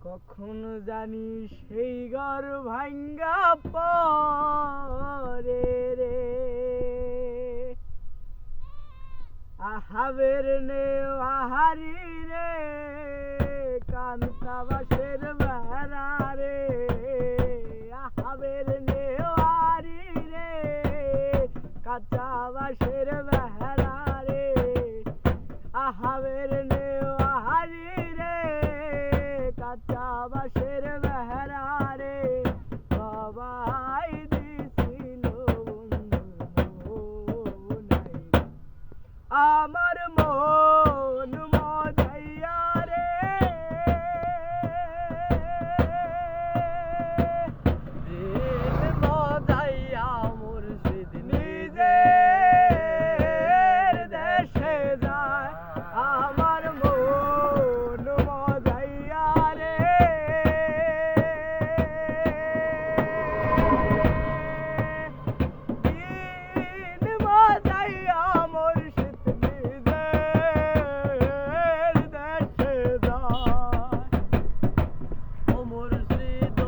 কখন জানি সেই ঘর ভাঙ্গা পরে রে আহাবের নে আহারি রে কান্তা বাসের বেড়া রে আহাবের নে আহারি রে কাঁচা বাসের বেড়া রে আহাবের নে আহারি রে কাঁচা বাসের বেড়া রে সবাই দিছিল বন্ধু নাই আমার মন মজাইয়া রে দিল মজাইয়া মুর্শিদ নিজের দেশে যায় আমার মন মজাইয়া রে দিল মজাইয়া মুর্শিদ নিজের দেশে যায় ও মুর্শিদ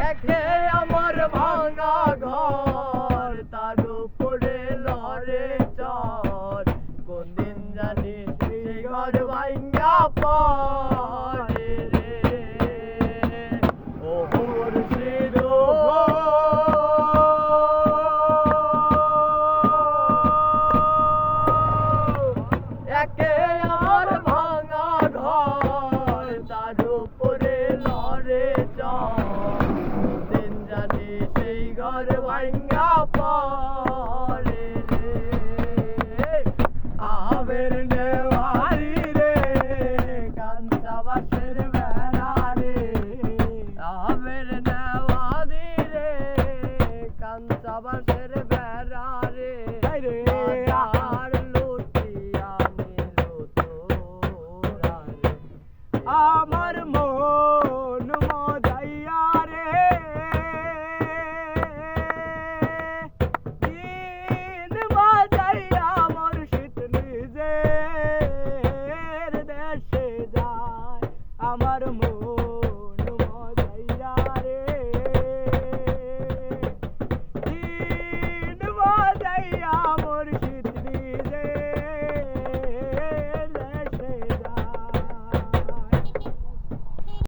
একে আমার ভাঙা ঘর তার উপরে লড়ে চর কোন দিন জানি সেই ঘর ভাঙ্গা পড়ে রে ও মুর্শিদ একে আমার ভাঙা ঘর তার উপরে লড়ে চর দিন জানি সেই ঘর ভাঙ্গা পড়ে রে আবের